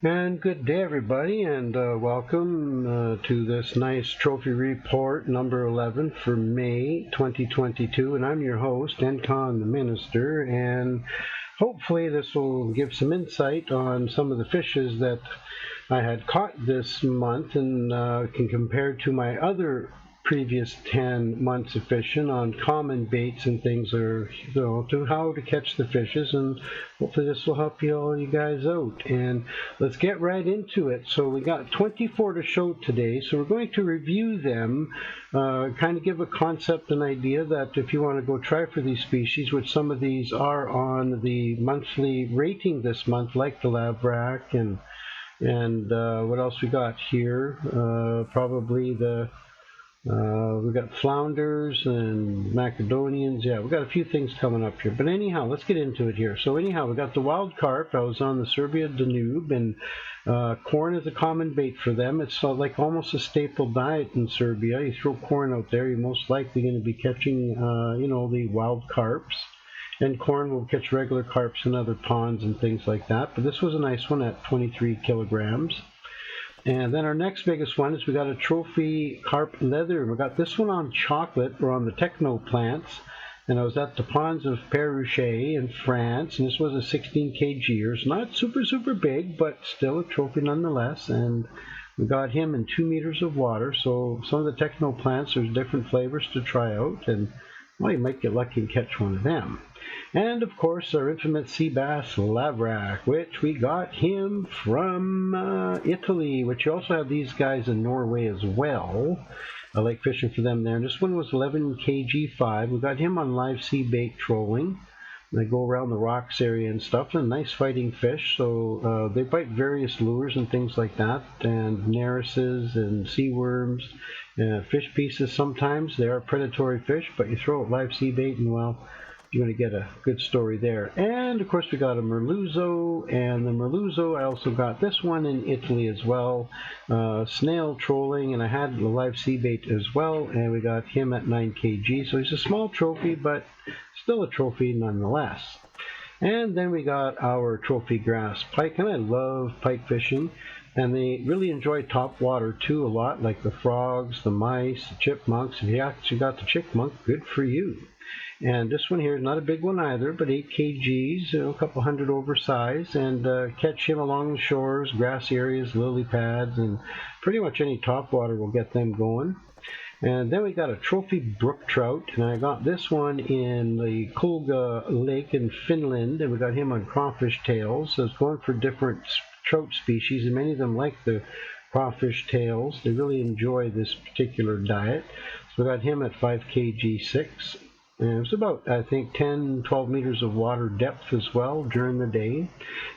And good day, everybody, and welcome to this nice trophy report number 11 for May 2022. And I'm your host, Engconn, the minister, and hopefully this will give some insight on some of the fishes that I had caught this month and can compare to my other previous 10 months of fishing on common baits and things, or to how to catch the fishes, and hopefully this will help you guys out. And let's get right into it. So we got 24 to show today, so we're going to review them, kind of give a concept and idea that if you want to go try for these species, which some of these are on the monthly rating this month, like the lavrack and what else we got here? Probably we got flounders and macedonians. Yeah, we got a few things coming up here. But anyhow, let's get into it here. So anyhow, we got the wild carp. I was on the Serbia Danube, and corn is a common bait for them. It's like almost a staple diet in Serbia. You throw corn out there, you're most likely going to be catching, the wild carps. And corn will catch regular carps in other ponds and things like that. But this was a nice one at 23 kilograms. And then our next biggest one is we got a trophy carp leather. We got this one on chocolate. We're on the techno plants. And I was at the ponds of Péruchet in France. And this was a 16 kg. Not super big, but still a trophy nonetheless. And we got him in 2 meters of water. So some of the techno plants, there's different flavors to try out. And well, you might get lucky and catch one of them. And of course, our infamous sea bass lavrack, which we got him from Italy, which you also have these guys in Norway as well. I like fishing for them there. And this one was 11 kg 5. We got him on live sea bait trolling. They go around the rocks area and stuff. And nice fighting fish. So they bite various lures and things like that, and narises and sea worms, fish pieces sometimes. They are predatory fish, but you throw out live sea bait and well, you're going to get a good story there. And of course we got a merluzzo, and the merluzzo, I also got this one in Italy as well, snail trolling, and I had the live sea bait as well, and we got him at 9 kg. So he's a small trophy, but still a trophy nonetheless. And then we got our trophy grass pike, and I love pike fishing, and they really enjoy top water too a lot, like the frogs, the mice, the chipmunks. If you actually got the chipmunk, good for you. And this one here is not a big one either, but 8 kgs, a couple hundred oversized, and catch him along the shores, grassy areas, lily pads, and pretty much any top water will get them going. And then we got a trophy brook trout, and I got this one in the Kulga Lake in Finland, and we got him on crawfish tails. So it's going for different trout species, and many of them like the crawfish tails. They really enjoy this particular diet. So we got him at 5 kg 6. And it was about, I think, 10, 12 meters of water depth as well during the day.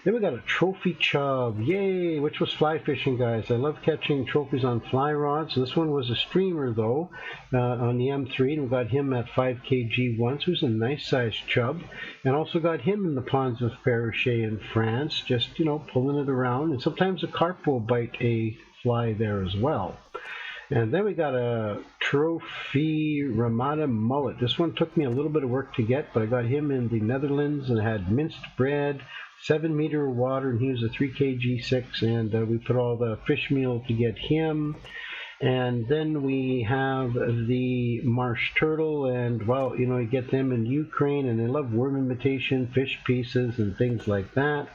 Then we got a trophy chub, yay, which was fly fishing, guys. I love catching trophies on fly rods. This one was a streamer, though, on the M3, and we got him at 5 kg once. It was a nice sized chub. And also got him in the ponds of Péruchet in France, just, pulling it around. And sometimes a carp will bite a fly there as well. And then we got a trophy Ramada mullet. This one took me a little bit of work to get, but I got him in the Netherlands, and had minced bread, 7 meter water, and he was a 3 kg 6, and we put all the fish meal to get him. And then we have the marsh turtle, and well, you get them in Ukraine, and they love worm imitation, fish pieces, and things like that.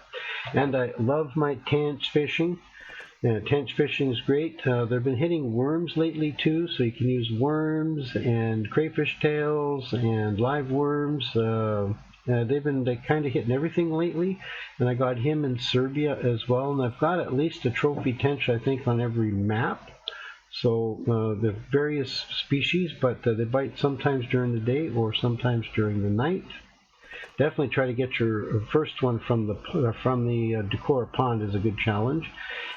And I love my tench fishing. Tench fishing is great. They've been hitting worms lately too, so you can use worms and crayfish tails and live worms. They've been kind of hitting everything lately, and I got him in Serbia as well. And I've got at least a trophy tench, I think, on every map. So the various species, but they bite sometimes during the day or sometimes during the night. Definitely try to get your first one from the Decorah Pond is a good challenge.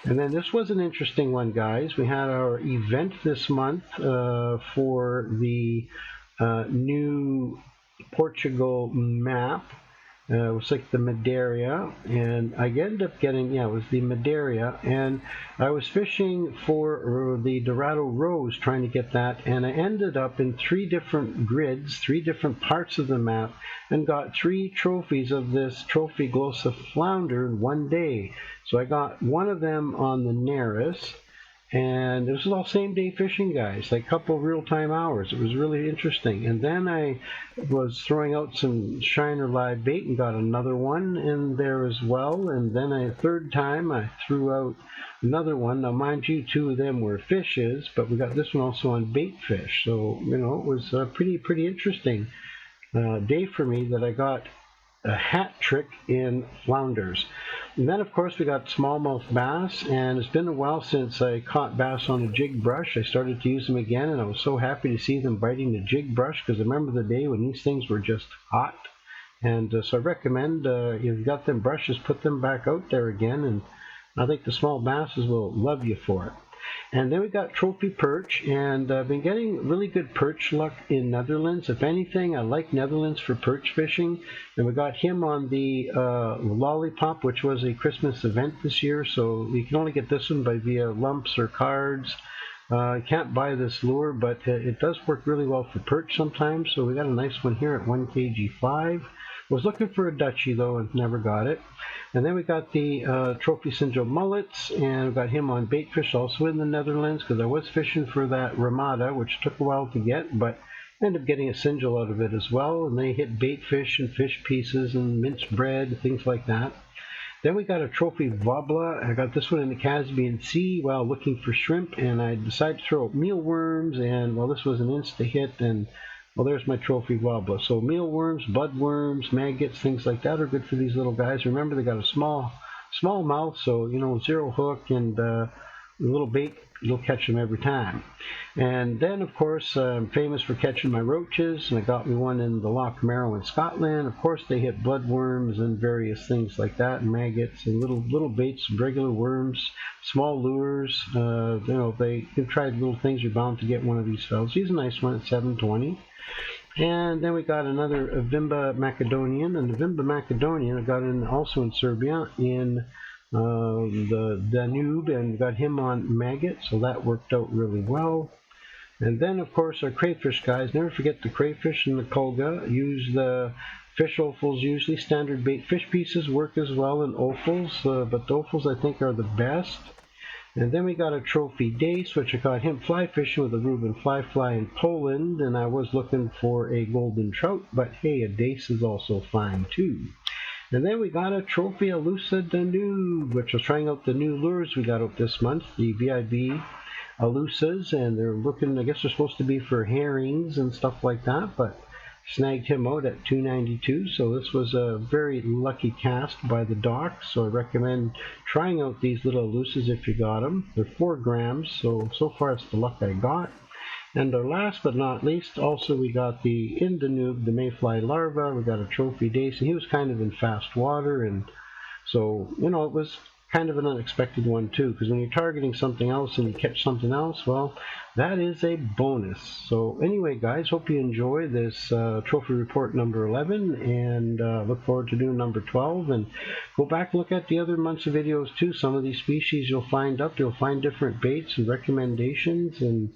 And then this was an interesting one, guys. We had our event this month for the new Portugal map. It was like the Madeira, and I ended up getting, yeah, it was the Madeira, and I was fishing for the Dorado Rose, trying to get that, and I ended up in 3 different grids, 3 different parts of the map, and got 3 trophies of this trophy glossa flounder in one day. So I got one of them on the Neris, and this was all same day fishing, guys, like a couple real-time hours. It was really interesting. And then I was throwing out some Shiner live bait and got another one in there as well. And then a third time I threw out another one. Now mind you, 2 of them were fishes, but we got this one also on bait fish. So, you know, it was a pretty interesting day for me that I got a hat trick in flounders. And then of course we got smallmouth bass, and it's been a while since I caught bass on a jig brush. I started to use them again, and I was so happy to see them biting the jig brush, because I remember the day when these things were just hot. And so I recommend, if you've got them brushes, put them back out there again, and I think the small basses will love you for it. And then we got trophy perch, and I've been getting really good perch luck in Netherlands. If anything, I like Netherlands for perch fishing. And we got him on the Lollipop, which was a Christmas event this year. So you can only get this one by via lumps or cards. You can't buy this lure, but it does work really well for perch sometimes. So we got a nice one here at 1 kg 5. Was looking for a Dutchie though and never got it. And then we got the Trophy Sinjo Mullets, and we got him on baitfish also in the Netherlands, because I was fishing for that Ramada, which took a while to get, but ended up getting a Sinjo out of it as well. And they hit baitfish and fish pieces and minced bread, things like that. Then we got a Trophy Wobbler. I got this one in the Caspian Sea while looking for shrimp, and I decided to throw out mealworms, and well, this was an insta hit, and well, there's my trophy wobbler. So mealworms, budworms, maggots, things like that are good for these little guys. Remember, they got a small mouth, so, you know, 0 hook and a little bait, you'll catch them every time. And then, of course, I'm famous for catching my roaches, and I got me one in the Loch Marrow in Scotland. Of course, they hit bloodworms and various things like that, and maggots and little baits, regular worms, small lures. You know, they can try little things. You're bound to get one of these fellows. He's a nice one at 720. And then we got another Vimba Macedonian, and the Vimba Macedonian I got in also in Serbia in the Danube, and got him on maggot, so that worked out really well. And then of course our crayfish guys, never forget the crayfish and the colga. Use the fish offals usually. Standard bait fish pieces work as well in offals, but the offals I think are the best. And then we got a trophy dace, which I caught him fly fishing with a Reuben fly in Poland, and I was looking for a golden trout, but hey, a dace is also fine too. And then we got a trophy Alusa Danube, which was trying out the new lures we got out this month, the VIB Alusas, and they're looking, I guess they're supposed to be for herrings and stuff like that, but snagged him out at 292, so this was a very lucky cast by the dock. So I recommend trying out these little Alusas if you got them. They're 4 grams, so far it's the luck I got. And last but not least, also we got the Danube, the mayfly larva. We got a trophy dace, and he was kind of in fast water, and so, you know, it was kind of an unexpected one too, because when you're targeting something else and you catch something else, well, that is a bonus. So anyway, guys, hope you enjoy this trophy report number 11, and look forward to doing number 12, and go back and look at the other months of videos too. Some of these species you'll find different baits and recommendations, and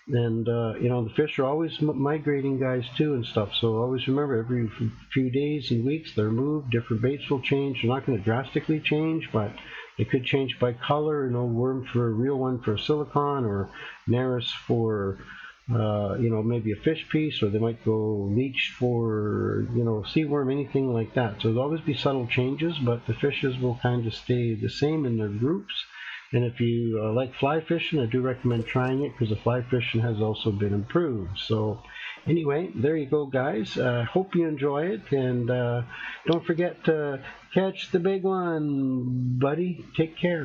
you know, the fish are always migrating, guys, too, and stuff. So always remember, every few days and weeks they're moved, different baits will change. They're not going to drastically change, but they could change by color. You know, worm for a real one for a silicon, or Neris for you know, maybe a fish piece, or they might go leech for, you know, sea worm, anything like that. So there'll always be subtle changes, but the fishes will kind of stay the same in their groups. And if you like fly fishing, I do recommend trying it, because the fly fishing has also been improved. So anyway, there you go, guys. Hope you enjoy it, and don't forget to catch the big one, buddy. Take care.